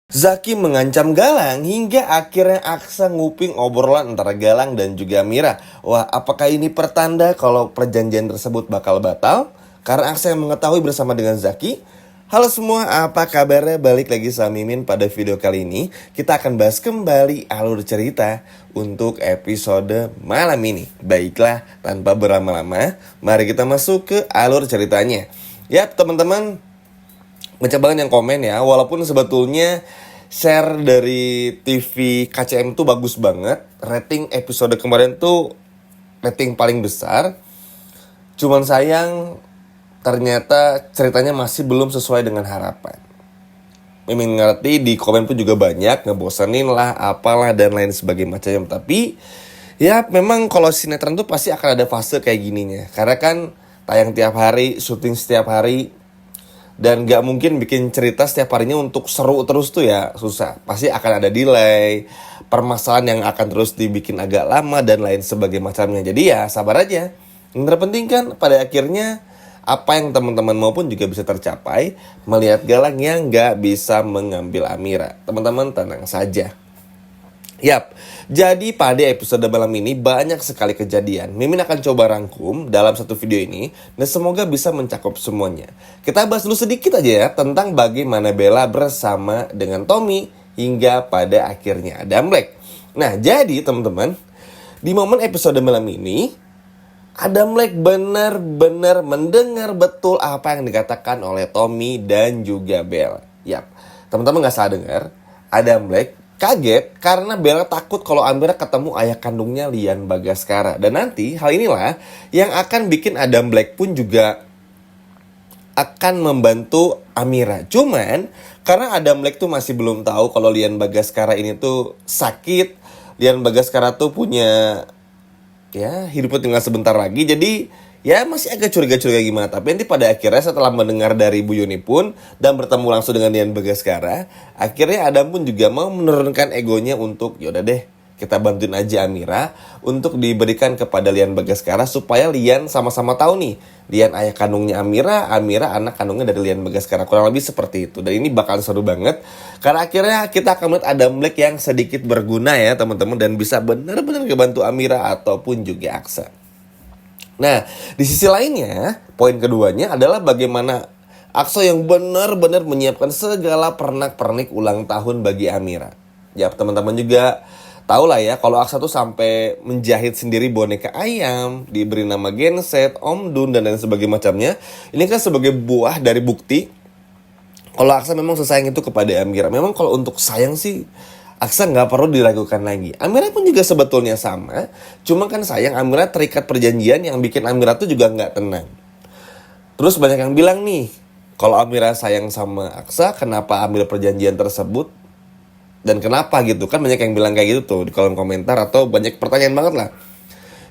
Zaki mengancam Galang hingga akhirnya Aksa nguping obrolan antara Galang dan juga Mira. Wah, apakah ini pertanda kalau perjanjian tersebut bakal batal? Karena Aksa yang mengetahui bersama dengan Zaki. Halo semua, apa kabarnya? Balik lagi sama Mimin pada video kali ini. Kita akan bahas kembali alur cerita untuk episode malam ini. Baiklah, tanpa berlama-lama, mari kita masuk ke alur ceritanya. Yap, teman-teman, banyak banget yang komen ya, walaupun sebetulnya share dari TV KCM tuh bagus banget. Rating episode kemarin tuh rating paling besar. Cuman sayang ternyata ceritanya masih belum sesuai dengan harapan. Mimin ngerti di komen pun juga banyak ngebosenin lah, apalah dan lain sebagainya macam. Tapi ya memang kalau sinetron tuh pasti akan ada fase kayak gininya. Karena kan tayang tiap hari, syuting setiap hari, dan gak mungkin bikin cerita setiap harinya untuk seru terus tuh ya susah. Pasti akan ada delay, permasalahan yang akan terus dibikin agak lama dan lain sebagainya macamnya. Jadi ya sabar aja. Yang terpenting kan pada akhirnya apa yang teman-teman mau pun juga bisa tercapai. Melihat Galang yang gak bisa mengambil Amira. Teman-teman tenang saja. Yap, jadi pada episode malam ini banyak sekali kejadian. Mimin akan coba rangkum dalam satu video ini dan semoga bisa mencakup semuanya. Kita bahas dulu sedikit aja ya tentang bagaimana Bella bersama dengan Tommy hingga pada akhirnya Adam Black. Nah, jadi teman-teman, di momen episode malam ini Adam Black benar-benar mendengar betul apa yang dikatakan oleh Tommy dan juga Bella. Yap, teman-teman gak salah dengar, Adam Black kaget karena Bella takut kalau Amira ketemu ayah kandungnya Lian Bagaskara. Dan nanti hal inilah yang akan bikin Adam Black pun juga akan membantu Amira. Cuman karena Adam Black tuh masih belum tahu kalau Lian Bagaskara ini tuh sakit. Lian Bagaskara tuh punya hidupnya tinggal sebentar lagi. Jadi ya masih agak curiga-curiga gimana. Tapi nanti pada akhirnya setelah mendengar dari Bu Yuni pun dan bertemu langsung dengan Lian Bagaskara, akhirnya Adam pun juga mau menurunkan egonya untuk yaudah deh kita bantuin aja Amira untuk diberikan kepada Lian Bagaskara supaya Lian sama-sama tahu nih Lian ayah kandungnya Amira, Amira anak kandungnya dari Lian Bagaskara. Kurang lebih seperti itu. Dan ini bakal seru banget karena akhirnya kita akan melihat Adam Black yang sedikit berguna ya teman-teman dan bisa benar-benar ngebantu Amira ataupun juga Aksa. Nah, di sisi lainnya, poin keduanya adalah bagaimana Aksa yang benar-benar menyiapkan segala pernak-pernik ulang tahun bagi Amira. Ya, teman-teman juga tahu lah ya, kalau Aksa tuh sampai menjahit sendiri boneka ayam, diberi nama genset, Om Dun, dan lain sebagainya macamnya. Ini kan sebagai buah dari bukti kalau Aksa memang sesayang itu kepada Amira. Memang kalau untuk sayang sih Aksa nggak perlu diragukan lagi. Amira pun juga sebetulnya sama. Cuma kan sayang Amira terikat perjanjian yang bikin Amira tuh juga nggak tenang. Terus banyak yang bilang nih, kalau Amira sayang sama Aksa, kenapa ambil perjanjian tersebut? Dan kenapa gitu? Kan banyak yang bilang kayak gitu tuh di kolom komentar atau banyak pertanyaan banget lah.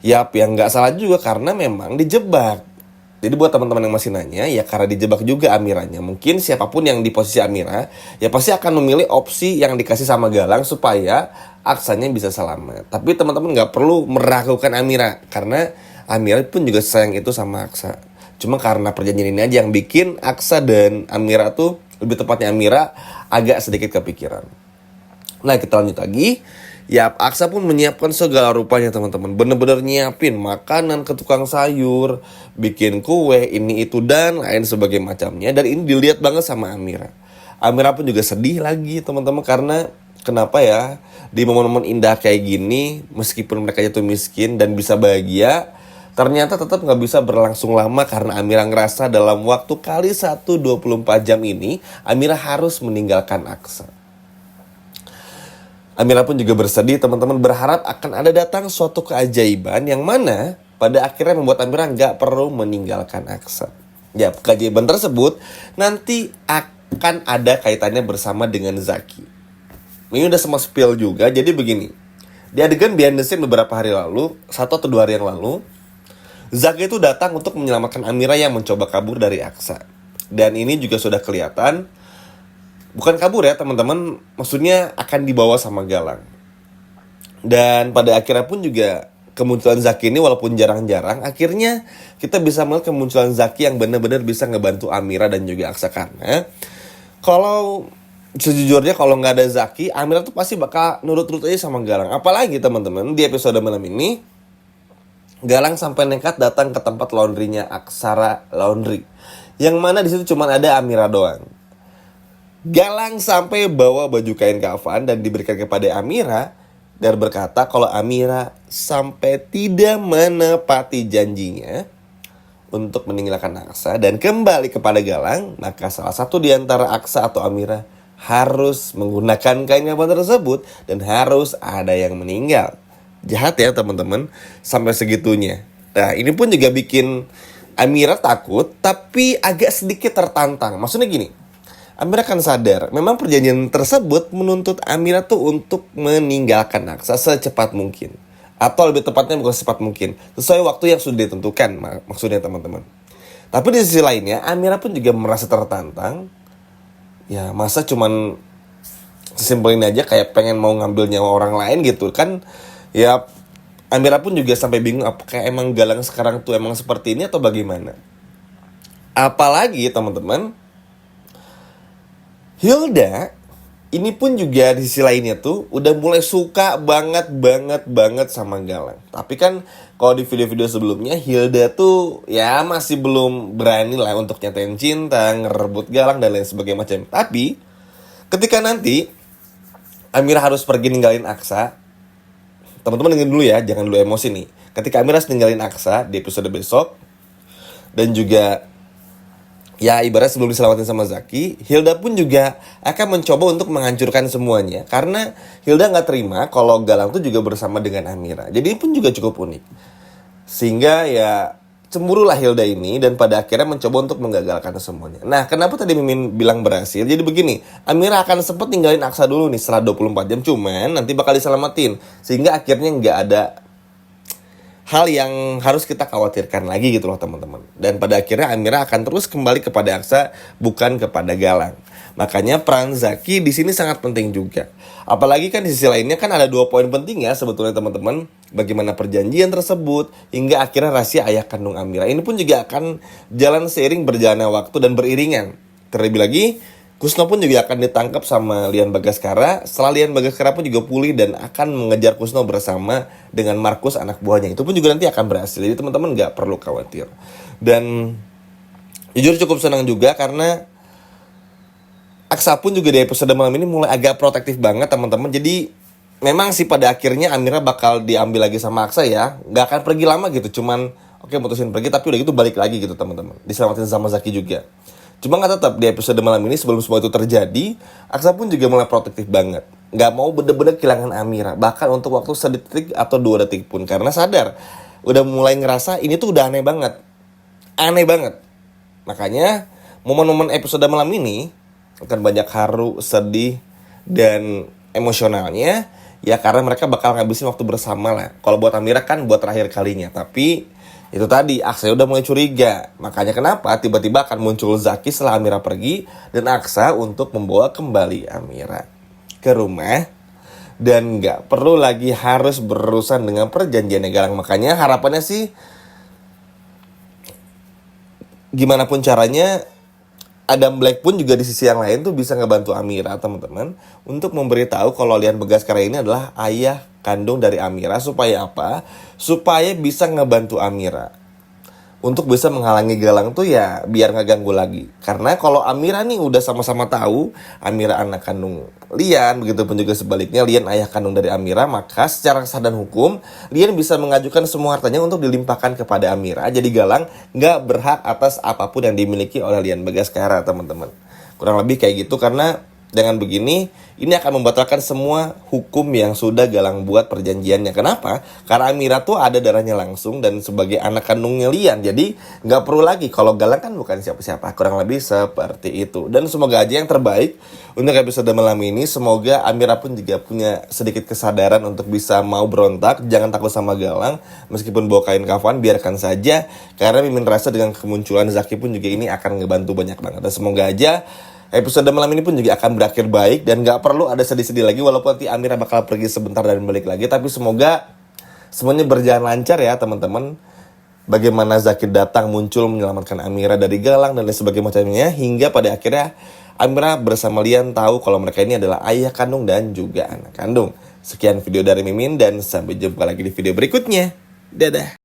Yap, yang nggak salah juga karena memang dijebak. Jadi buat teman-teman yang masih nanya, ya karena dijebak juga Amiranya. Mungkin siapapun yang di posisi Amira, ya pasti akan memilih opsi yang dikasih sama Galang supaya Aksanya bisa selamat. Tapi teman-teman gak perlu meragukan Amira, karena Amira pun juga sayang itu sama Aksa. Cuma karena perjanjian ini aja yang bikin Aksa dan Amira tuh, lebih tepatnya Amira, agak sedikit kepikiran. Nah, kita lanjut lagi. Ya, Aksa pun menyiapkan segala rupanya teman-teman. Bener-bener nyiapin makanan ke tukang sayur, bikin kue, ini itu dan lain sebagainya macamnya. Dan ini dilihat banget sama Amira. Amira pun juga sedih lagi teman-teman karena kenapa ya di momen-momen indah kayak gini, meskipun mereka jatuh miskin dan bisa bahagia, ternyata tetap gak bisa berlangsung lama karena Amira ngerasa dalam waktu kali 24 jam ini Amira harus meninggalkan Aksa. Amira pun juga bersedih, teman-teman berharap akan ada datang suatu keajaiban yang mana pada akhirnya membuat Amira gak perlu meninggalkan Aksa. Ya, keajaiban tersebut nanti akan ada kaitannya bersama dengan Zaki. Ini udah sama spill juga, jadi begini. Di adegan behind the scene beberapa hari lalu, 1 atau 2 hari yang lalu, Zaki itu datang untuk menyelamatkan Amira yang mencoba kabur dari Aksa. Dan ini juga sudah kelihatan bukan kabur ya teman-teman, maksudnya akan dibawa sama Galang. Dan pada akhirnya pun juga kemunculan Zaki ini walaupun jarang-jarang, akhirnya kita bisa melihat kemunculan Zaki yang benar-benar bisa ngebantu Amira dan juga Aksa. Karena kalau sejujurnya kalau nggak ada Zaki, Amira tuh pasti bakal nurut-nurut aja sama Galang. Apalagi teman-teman, di episode malam ini Galang sampai nekat datang ke tempat laundrynya Aksara Laundry, yang mana di situ cuma ada Amira doang. Galang sampai bawa baju kain kafan dan diberikan kepada Amira dan berkata kalau Amira sampai tidak menepati janjinya untuk meninggalkan Aksa dan kembali kepada Galang, maka salah satu di antara Aksa atau Amira harus menggunakan kain kafan tersebut dan harus ada yang meninggal. Jahat ya teman-teman, sampai segitunya. Nah, ini pun juga bikin Amira takut tapi agak sedikit tertantang. Maksudnya gini, Amira kan sadar memang perjanjian tersebut menuntut Amira tuh untuk meninggalkan Aksa secepat mungkin. Atau lebih tepatnya bukan secepat mungkin, sesuai waktu yang sudah ditentukan maksudnya teman-teman. Tapi di sisi lainnya Amira pun juga merasa tertantang. Ya masa cuman sesimpel ini aja kayak pengen mau ngambil nyawa orang lain gitu kan. Ya Amira pun juga sampai bingung apakah emang Galang sekarang tuh emang seperti ini atau bagaimana. Apalagi teman-teman, Hilda ini pun juga di sisi lainnya tuh udah mulai suka banget sama Galang. Tapi kan kalau di video-video sebelumnya Hilda tuh ya masih belum berani lah untuk nyatain cinta, ngerebut Galang dan lain sebagainya macam. Tapi ketika nanti Amira harus pergi ninggalin Aksa, teman-teman dengerin dulu ya, jangan dulu emosi nih. Ketika Amira harus ninggalin Aksa di episode besok dan juga ya ibarat sebelum diselamatin sama Zaki, Hilda pun juga akan mencoba untuk menghancurkan semuanya. Karena Hilda gak terima kalau Galang tuh juga bersama dengan Amira. Jadi ini pun juga cukup unik. Sehingga ya cemburulah Hilda ini dan pada akhirnya mencoba untuk menggagalkan semuanya. Nah kenapa tadi Mimin bilang berhasil? Jadi begini, Amira akan sempat tinggalin Aksa dulu nih setelah 24 jam. Cuman nanti bakal diselamatin. Sehingga akhirnya gak ada hal yang harus kita khawatirkan lagi gitu loh teman-teman. Dan pada akhirnya Amira akan terus kembali kepada Aksa, bukan kepada Galang. Makanya peran Zaki di sini sangat penting juga. Apalagi kan di sisi lainnya kan ada 2 poin penting ya sebetulnya teman-teman. Bagaimana perjanjian tersebut hingga akhirnya rahasia ayah kandung Amira. Ini pun juga akan jalan seiring berjalannya waktu dan beriringan. Terlebih lagi Kusno pun juga akan ditangkap sama Lian Bagaskara. Setelah Lian Bagaskara pun juga pulih dan akan mengejar Kusno bersama dengan Markus anak buahnya. Itu pun juga nanti akan berhasil. Jadi teman-teman gak perlu khawatir. Dan jujur cukup senang juga karena Aksa pun juga di episode malam ini mulai agak protektif banget teman-teman. Jadi memang sih pada akhirnya Amira bakal diambil lagi sama Aksa ya. Gak akan pergi lama gitu. Cuman oke mutusin pergi tapi udah gitu balik lagi gitu teman-teman. Diselamatin sama Zaki juga. Cuma gak tetap di episode malam ini sebelum semua itu terjadi, Aksa pun juga mulai protektif banget. Gak mau bener-bener kehilangan Amira. Bahkan untuk waktu sedetik atau 2 detik pun. Karena sadar, udah mulai ngerasa ini tuh udah aneh banget. Aneh banget. Makanya momen-momen episode malam ini akan banyak haru, sedih, dan emosionalnya. Ya karena mereka bakal ngabisin waktu bersama lah. Kalau buat Amira kan buat terakhir kalinya. Tapi itu tadi Aksa udah mulai curiga. Makanya kenapa tiba-tiba akan muncul Zaki setelah Amira pergi dan Aksa untuk membawa kembali Amira ke rumah. Dan gak perlu lagi harus berurusan dengan perjanjiannya Galang. Makanya harapannya sih gimana pun caranya Adam Black pun juga di sisi yang lain tuh bisa ngebantu Amira teman-teman untuk memberitahu kalau Lian Bagaskara ini adalah ayah kandung dari Amira. Supaya apa? Supaya bisa ngebantu Amira untuk bisa menghalangi Galang tuh ya biar gak ganggu lagi. Karena kalau Amira nih udah sama-sama tahu Amira anak kandung Lian, begitupun juga sebaliknya Lian ayah kandung dari Amira, maka secara sah dan hukum Lian bisa mengajukan semua hartanya untuk dilimpahkan kepada Amira. Jadi Galang gak berhak atas apapun yang dimiliki oleh Lian Bagaskara teman-teman. Kurang lebih kayak gitu. Karena dengan begini ini akan membatalkan semua hukum yang sudah Galang buat perjanjiannya. Kenapa? Karena Amira tuh ada darahnya langsung dan sebagai anak kandungnya Lian. Jadi gak perlu lagi kalau Galang kan bukan siapa-siapa. Kurang lebih seperti itu. Dan semoga aja yang terbaik untuk episode malam ini. Semoga Amira pun juga punya sedikit kesadaran untuk bisa mau berontak. Jangan takut sama Galang. Meskipun bawa kain kafan biarkan saja. Karena Mimin rasa dengan kemunculan Zaki pun juga ini akan ngebantu banyak banget. Dan semoga aja episode malam ini pun juga akan berakhir baik dan gak perlu ada sedih-sedih lagi walaupun nanti Amira bakal pergi sebentar dan balik lagi. Tapi semoga semuanya berjalan lancar ya teman-teman. bagaimana Zakir datang muncul menyelamatkan Amira dari Galang dan lain sebagainya, hingga pada akhirnya Amira bersama Lian tahu kalau mereka ini adalah ayah kandung dan juga anak kandung. Sekian video dari Mimin dan sampai jumpa lagi di video berikutnya. Dadah.